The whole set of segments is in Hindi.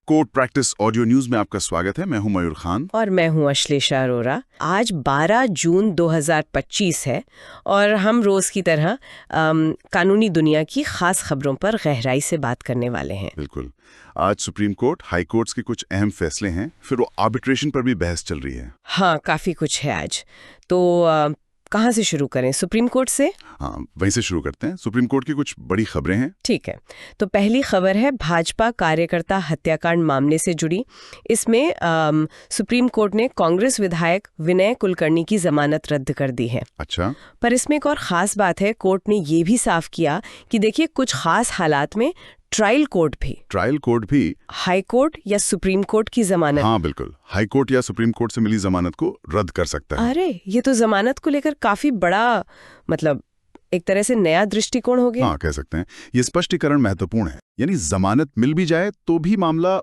कोर्ट प्रैक्टिस ऑडियो न्यूज में आपका स्वागत है। मैं हूं मयूर खान और मैं हूं अश्लेषा अरोरा। आज 12 जून 2025 है और हम रोज की तरह कानूनी दुनिया की खास खबरों पर गहराई से बात करने वाले हैं। बिल्कुल। आज सुप्रीम कोर्ट, हाई कोर्ट्स के कुछ अहम फैसले हैं, फिर वो आर्बिट्रेशन पर भी बहस चल रही है। हाँ, काफी कुछ है आज। तो कहाँ से शुरू करें? सुप्रीम कोर्ट से? हाँ, वहीं से शुरू करते हैं। सुप्रीम कोर्ट की कुछ बड़ी खबरें हैं। ठीक है, तो पहली खबर है भाजपा कार्यकर्ता हत्याकांड मामले से जुड़ी। इसमें सुप्रीम कोर्ट ने कांग्रेस विधायक विनय कुलकर्णी की जमानत रद्द कर दी है। अच्छा। पर इसमें एक और खास बात है, कोर्ट ने ये भी साफ किया कि देखिए, कुछ खास हालात में ट्रायल कोर्ट भी हाई कोर्ट या सुप्रीम कोर्ट की जमानत, हाँ बिल्कुल, हाई कोर्ट या सुप्रीम कोर्ट से मिली जमानत को रद्द कर सकता है। अरे ये तो जमानत को लेकर काफी बड़ा, मतलब एक तरह से नया दृष्टिकोण हो गया। हाँ, कह सकते हैं। ये स्पष्टीकरण महत्वपूर्ण है। यानी जमानत मिल भी जाए तो भी मामला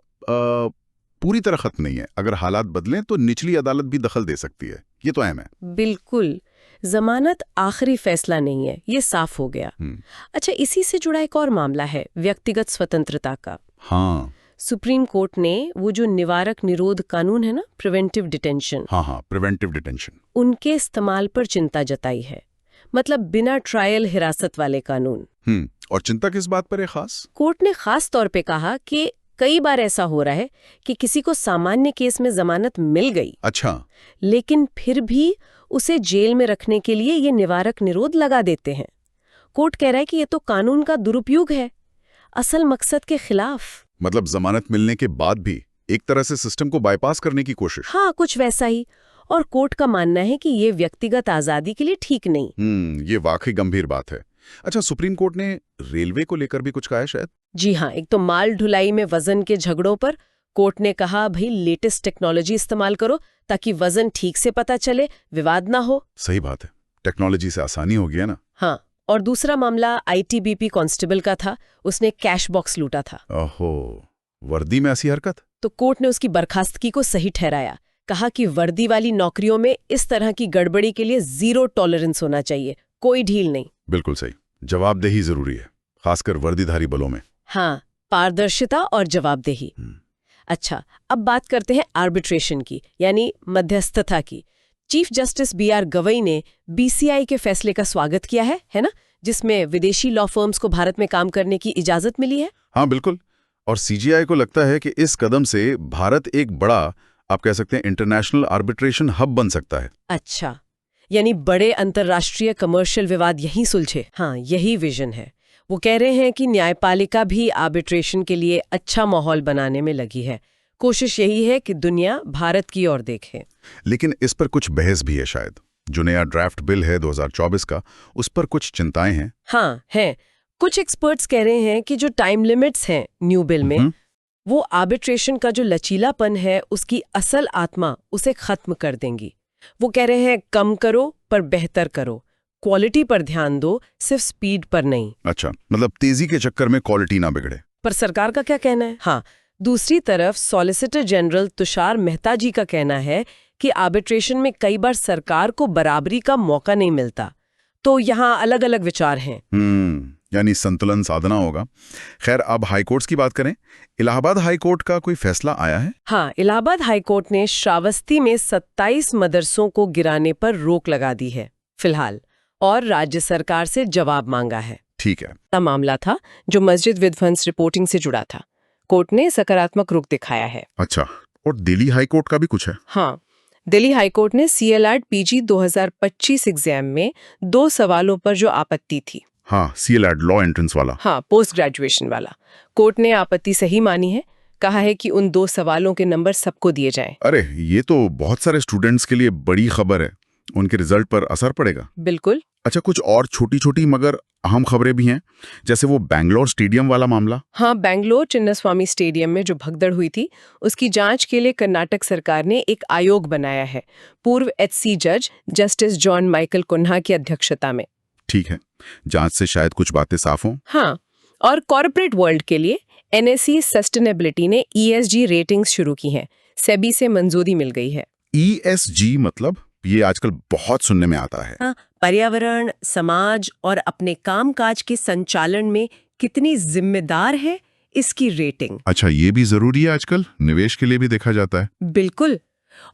पूरी तरह खत्म नहीं है। अगर हालात बदलें तो निचली अदालत भी दखल दे सकती है। ये तो अहम है। बिल्कुल, जमानत आखिरी फैसला नहीं है, ये साफ हो गया। अच्छा, इसी से जुड़ा एक और मामला है व्यक्तिगत स्वतंत्रता का। हाँ, सुप्रीम कोर्ट ने वो जो निवारक निरोध कानून है ना, प्रिवेंटिव डिटेंशन, हाँ, प्रिवेंटिव डिटेंशन, उनके इस्तेमाल पर चिंता जताई है। मतलब बिना ट्रायल हिरासत वाले कानून। और चिंता किस बात पर है खास? कोर्ट ने खास तौर पे कहा कि कई बार ऐसा हो रहा है कि किसी को सामान्य केस में जमानत मिल गई, अच्छा, लेकिन फिर भी उसे जेल में रखने के लिए ये निवारक निरोध लगा देते हैं। कोर्ट कह रहा है कि ये तो कानून का दुरुपयोग है, असल मकसद के खिलाफ। मतलब जमानत मिलने के बाद भी एक तरह से सिस्टम को बाईपास करने की कोशिश। हाँ, कुछ वैसा ही। और कोर्ट का मानना है कि ये व्यक्तिगत आजादी के लिए ठीक नहीं। ये वाकई गंभीर बात है। अच्छा, सुप्रीम कोर्ट ने रेलवे को लेकर भी कुछ कहा है शायद? जी हाँ, एक तो माल ढुलाई में वजन के झगड़ों पर कोर्ट ने कहा, भाई लेटेस्ट टेक्नोलॉजी इस्तेमाल करो ताकि वजन ठीक से पता चले, विवाद ना हो। सही बात है, टेक्नोलॉजी से आसानी हो गया ना। हाँ, और दूसरा मामला आईटीबीपी कांस्टेबल का था। उसने कैश बॉक्स लूटा था। ओहो, वर्दी में ऐसी हरकत? तो कोर्ट ने उसकी बर्खास्तगी को सही ठहराया। कहा कि वर्दी वाली नौकरियों में इस तरह की गड़बड़ी के लिए 0 टॉलरेंस होना चाहिए, कोई ढील नहीं। बिल्कुल सही, जवाबदेही जरूरी है, खासकर वर्दीधारी बलों में। हाँ, पारदर्शिता और जवाबदेही। अच्छा, अब बात करते हैं आर्बिट्रेशन की, यानी मध्यस्थता की। चीफ जस्टिस बीआर गवई ने बीसीआई के फैसले का स्वागत किया है ना, जिसमें विदेशी लॉ फर्म्स को भारत में काम करने की इजाजत मिली है। हाँ बिल्कुल, और सीजीआई को लगता है कि इस कदम से भारत एक बड़ा, आप कह सकते हैं, इंटरनेशनल आर्बिट्रेशन हब बन सकता है। अच्छा, यानी बड़े अंतर्राष्ट्रीय कमर्शियल विवाद यहीं सुलझे। हाँ, यही विजन है। वो कह रहे हैं कि न्यायपालिका भी आर्बिट्रेशन के लिए अच्छा माहौल बनाने में लगी है। कोशिश यही है कि दुनिया भारत की ओर देखे। लेकिन इस पर कुछ बहस भी है शायद। जो नया ड्राफ्ट बिल है 2024 का, उस पर कुछ चिंताएं हैं। हाँ, हैं। कुछ एक्सपर्ट्स कह रहे हैं कि जो टाइम लिमिट्स हैं न्यू बिल में, वो आर्बिट्रेशन का जो लचीलापन है, उसकी असल आत्मा, उसे खत्म कर देंगी। वो कह रहे हैं कम करो पर बेहतर करो, क्वालिटी पर ध्यान दो, सिर्फ स्पीड पर नहीं। अच्छा, मतलब तेजी के चक्कर में क्वालिटी ना बिगड़े। पर सरकार का क्या कहना है? हाँ, दूसरी तरफ सॉलिसिटर जनरल तुषार मेहता जी का कहना है कि आर्बिट्रेशन में कई बार सरकार को बराबरी का मौका नहीं मिलता। तो यहाँ अलग अलग विचार हैं। यानी संतुलन साधना होगा। खैर, अब हाई कोर्ट्स की बात करें। इलाहाबाद हाई कोर्ट का कोई फैसला आया है? हाँ, इलाहाबाद हाई कोर्ट ने श्रावस्ती में 27 मदरसों को गिराने पर रोक लगा दी है फिलहाल, और राज्य सरकार से जवाब मांगा है। ठीक है। मामला था जो मस्जिद विध्वंस रिपोर्टिंग से जुड़ा था। कोर्ट ने सकारात्मक रुख दिखाया है। अच्छा, और दिल्ली हाई कोर्ट का भी कुछ है? हाँ, दिल्ली हाई कोर्ट ने CLAT PG 2025 एग्जाम में 2 सवालों पर जो आपत्ति थी। हाँ, CLAT लॉ एंट्रेंस वाला। हाँ, पोस्ट ग्रेजुएशन वाला। कोर्ट ने आपत्ति सही मानी है। कहा है कि उन 2 सवालों के नंबर सबको दिए जाएं। अरे, ये तो बहुत सारे स्टूडेंट्स के लिए बड़ी खबर है। उनके रिजल्ट पर असर पड़ेगा। बिल्कुल। अच्छा, कुछ और छोटी छोटी मगर अहम खबरें भी हैं, जैसे वो बैंगलोर स्टेडियम वाला मामला। हाँ, बैंगलोर चिन्नास्वामी स्टेडियम में जो भगदड़ हुई थी, उसकी जांच के लिए कर्नाटक सरकार ने एक आयोग बनाया है, पूर्व HC जज जस्टिस जॉन माइकल कुन्हा की अध्यक्षता में। ठीक है, जांच से शायद कुछ बातें साफ हों। हाँ, और कॉर्पोरेट वर्ल्ड के लिए NSE सस्टेनेबिलिटी ने ESG रेटिंग्स शुरू की हैं। सेबी से मंजूरी मिल गई है। ESG मतलब? ये आजकल बहुत सुनने में आता है। हाँ, पर्यावरण, समाज और अपने कामकाज के संचालन में कितनी जिम्मेदार है, इसकी रेटिंग। अच्छा, ये भी जरूरी है आजकल, निवेश के लिए भी देखा जाता है। बिल्कुल।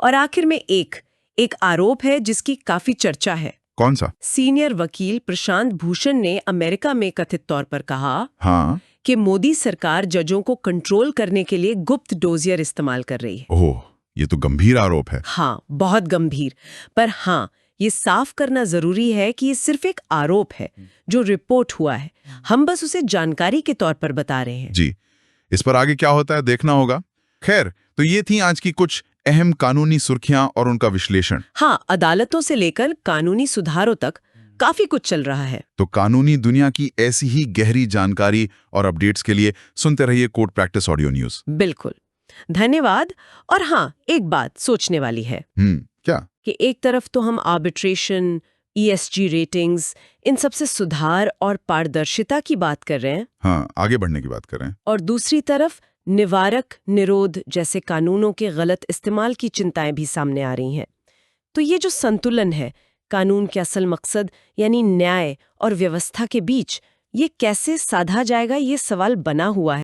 और आखिर में एक आरोप है जिसकी काफी चर्चा है। कौन सा? सीनियर वकील प्रशांत भूषण ने अमेरिका में कथित तौर पर कहा हाँ। कि मोदी सरकार जजों को कंट्रोल करने के लिए गुप्त डोजियर इस्तेमाल कर रही है। ओह, ये तो गंभीर आरोप है। हाँ, बहुत गंभीर। पर हाँ, ये साफ करना जरूरी है कि ये सिर्फ एक आरोप है जो रिपोर्ट हुआ है। हम बस उसे जानकारी के तौर पर बता रहे हैं। जी, इस पर आगे क्या होता है देखना होगा। खैर, तो ये थी आज की कुछ अहम कानूनी सुर्खियां और उनका विश्लेषण। हाँ, अदालतों से लेकर कानूनी सुधारों तक काफी कुछ चल रहा है। तो कानूनी दुनिया की ऐसी ही गहरी जानकारी और अपडेट्स के लिए सुनते रहिए कोर्ट प्रैक्टिस ऑडियो न्यूज। बिल्कुल, धन्यवाद। और हाँ, एक बात सोचने वाली है। क्या? कि एक तरफ तो हम आर्बिट्रेशन, ESG रेटिंग्स, इन सब से सुधार और पारदर्शिता की बात कर रहे हैं, हाँ, आगे बढ़ने की बात कर रहे हैं। और दूसरी तरफ निवारक निरोध जैसे कानूनों के गलत इस्तेमाल की चिंताएं भी सामने आ रही हैं। तो ये जो संतुलन है कानून के असल मकसद यानी न्याय और व्यवस्था के बीच, ये कैसे साधा जाएगा, ये सवाल बना हुआ है।